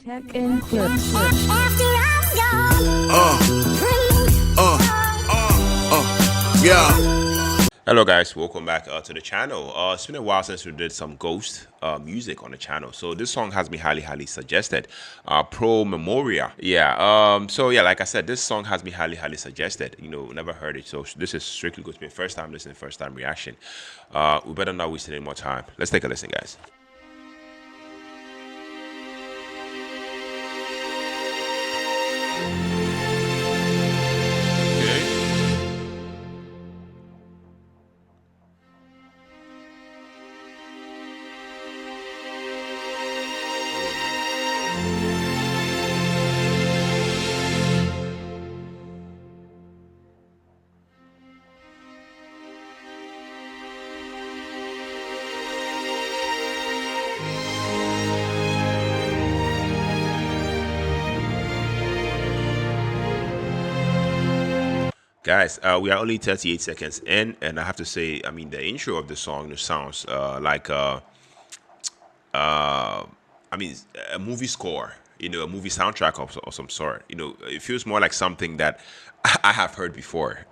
Tech and clips. Yeah. Hello guys, welcome back to the channel. It's been a while since we did some ghost music on the channel, so this song has been highly suggested. Pro Memoria. So like I said, this song has been highly suggested. You know, never heard it, so this is strictly going to be first time listening, first time reaction. We better not waste any more time. Let's take a listen, guys. Guys, we are only 38 seconds in, and I have to say, I mean, the intro of the song sounds like I mean, a movie score, you know, a movie soundtrack of some sort. You know, it feels more like something that I have heard before.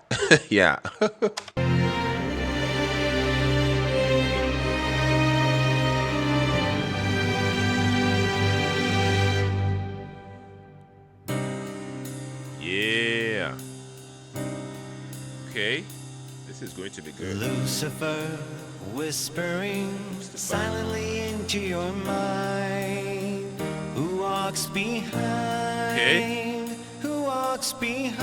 Yeah. Yeah. Okay, this is going to be good. Lucifer whispering silently into your mind. Who walks behind? Okay. Who walks behind?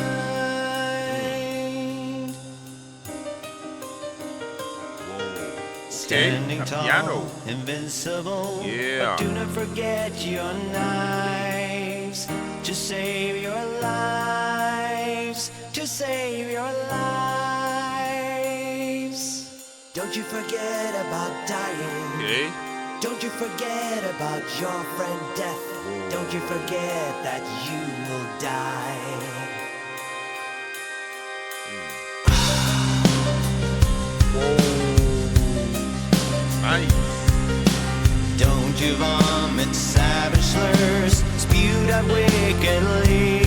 Whoa. Standing Okay. tall, Piano. invincible. Yeah. But do not forget your knives to save your lives. To save your lives. Don't you forget about dying. Okay. Don't you forget about your friend death. Whoa. Don't you forget that you will die. Nice. Don't you vomit savage slurs spewed out wickedly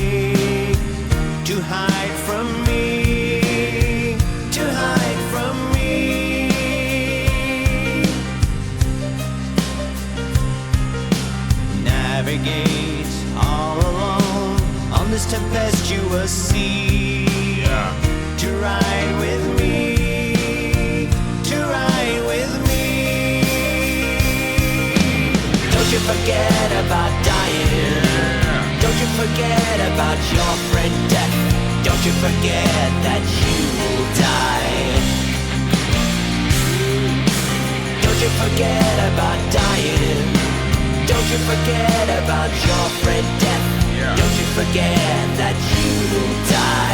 to hide from me, to hide from me. Navigate all alone on this tempestuous sea. Yeah. To ride with me, to ride with me. Don't you forget about dying. Don't you forget about your friend death. Don't you forget that you will die. Don't you forget about dying. Don't you forget about your friend death. Yeah. Don't you forget that you will die.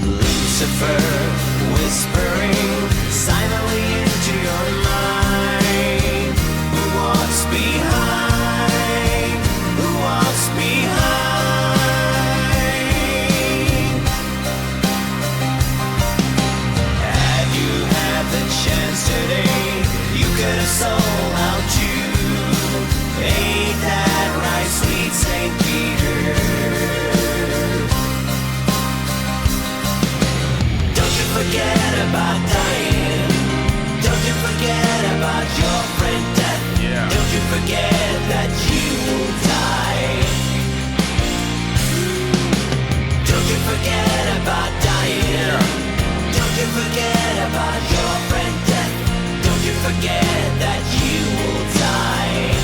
Lucifer whispering silently into your mind. Who walks behind? Who walks behind? Had you had the chance today, you could have sold out to. Ain't that right, sweet Saint Peter? Forget about dying. Don't you forget about your friend death. Yeah. Don't you forget that you will die. Don't you forget about dying. Yeah. Don't you forget about your friend death. Don't you forget that you will die.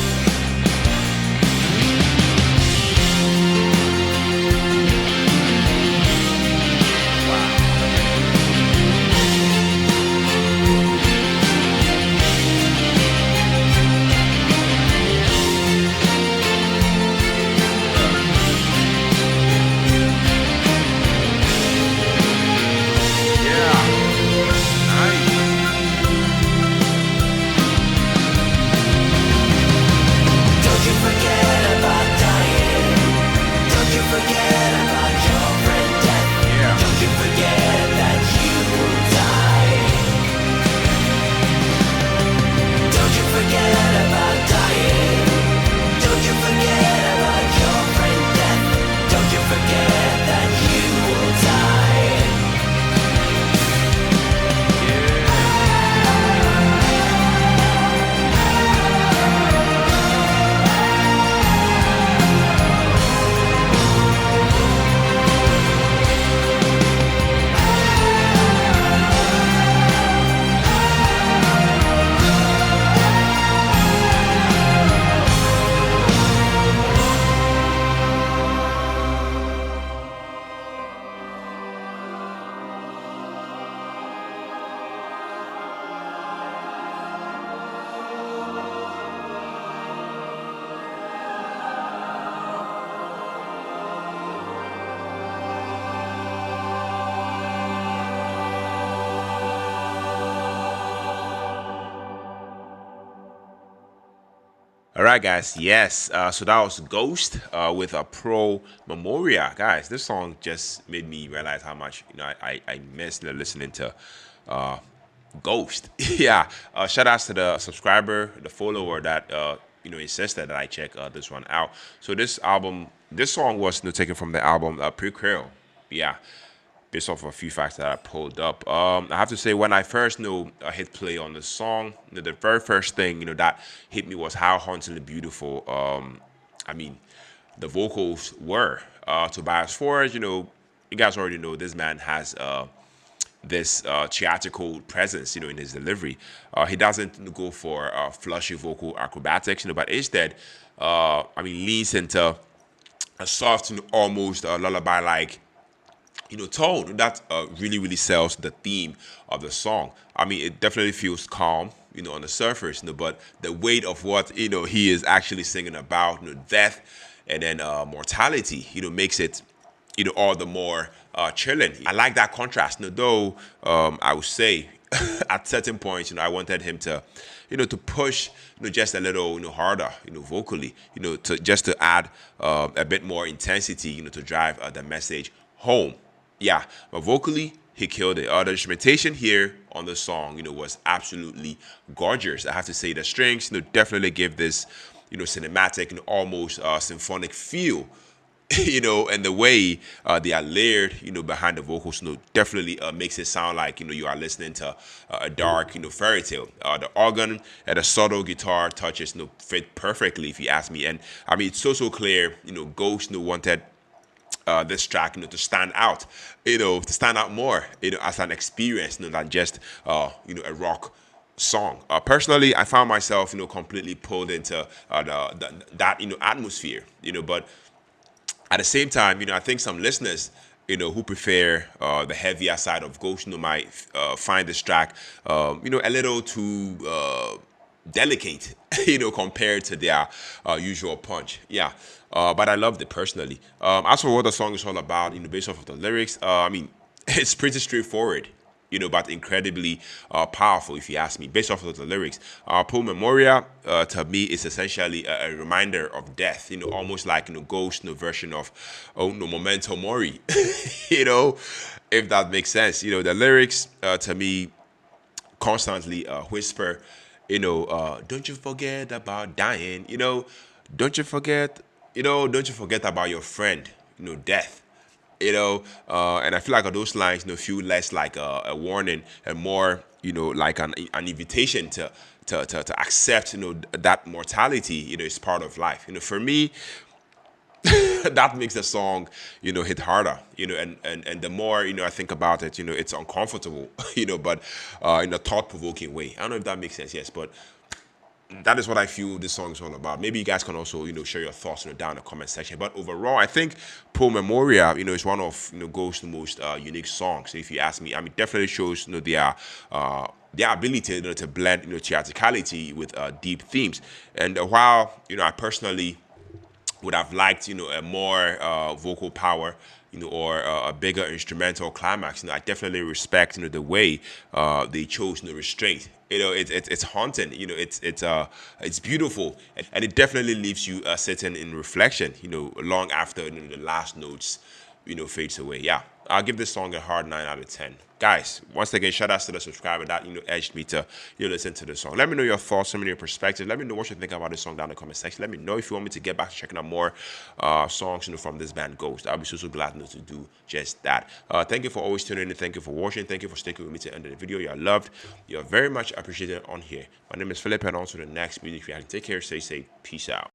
All right, guys. Yes. So that was Ghost with a Pro Memoria. Guys, this song just made me realize how much I miss listening to uh, Ghost. Yeah. Shout outs to the subscriber, the follower that insisted that I check this one out. So this song was taken from the album Prequel. Yeah, based off of a few facts that I pulled up. I have to say, when I first hit play on the song, the very first thing that hit me was how hauntingly beautiful. I mean, the vocals were. Tobias Forge, you guys already know this man has this theatrical presence, in his delivery. He doesn't go for flashy vocal acrobatics, but instead, leans into a soft, almost lullaby-like tone that really really sells the theme of the song. I mean, it definitely feels calm, on the surface, but the weight of what he is actually singing about, death and then mortality, makes it all the more chilling. I like that contrast. Though I would say at certain points, I wanted him to, to push, just a little, harder, vocally, to add a bit more intensity, to drive the message home. Yeah, but vocally, he killed it. The instrumentation here on the song, was absolutely gorgeous. I have to say the strings, definitely give this, cinematic and almost symphonic feel. And the way they are layered, behind the vocals, definitely makes it sound like, you are listening to a dark, fairy tale. The organ and the subtle guitar touches, fit perfectly, if you ask me. And I mean, it's so clear, Ghost, wanted this track, to stand out, to stand out more, as an experience, than just, a rock song. Personally, I found myself, completely pulled into that, atmosphere, but at the same time, I think some listeners, who prefer the heavier side of Ghost, might find this track, a little too delicate, compared to their usual punch. Yeah. But I loved it personally. As for what the song is all about, based off of the lyrics, it's pretty straightforward, but incredibly powerful, if you ask me, based off of the lyrics. Pro Memoria, to me, is essentially a reminder of death, almost like, Ghost, version of, Memento Mori, if that makes sense. The lyrics, to me, constantly whisper, don't you forget about dying, don't you forget about your friend, death. And I feel like those lines, feel less like a warning and more, like an invitation to accept, that mortality, is part of life. For me, that makes the song, hit harder, and the more, I think about it, it's uncomfortable, but in a thought-provoking way. I don't know if that makes sense, yes, but that is what I feel this song is all about. Maybe you guys can also, share your thoughts, down in the comment section. But overall, I think Pro Memoria, is one of, Ghost's most unique songs. If you ask me, I mean, definitely shows, their ability, to blend, theatricality with deep themes. And while, I personally would have liked, a more vocal power, or a bigger instrumental climax. I definitely respect, the way they chose, restraint. It's haunting. It's beautiful, and it definitely leaves you sitting in reflection. Long after the last notes, fades away. Yeah, I'll give this song a hard 9 out of 10. Guys, once again, shout out to the subscriber that edged me to listen to the song. Let me know your thoughts, some of your perspectives. Let me know what you think about this song down in the comment section. Let me know if you want me to get back to checking out more songs from this band Ghost. I'll be so glad to do just that. Thank you for always tuning in. Thank you for watching. Thank you for sticking with me to the end of the video. You're loved. You're very much appreciated on here. My name is Philip, and on to the next music reaction. Take care. Stay safe. Peace out.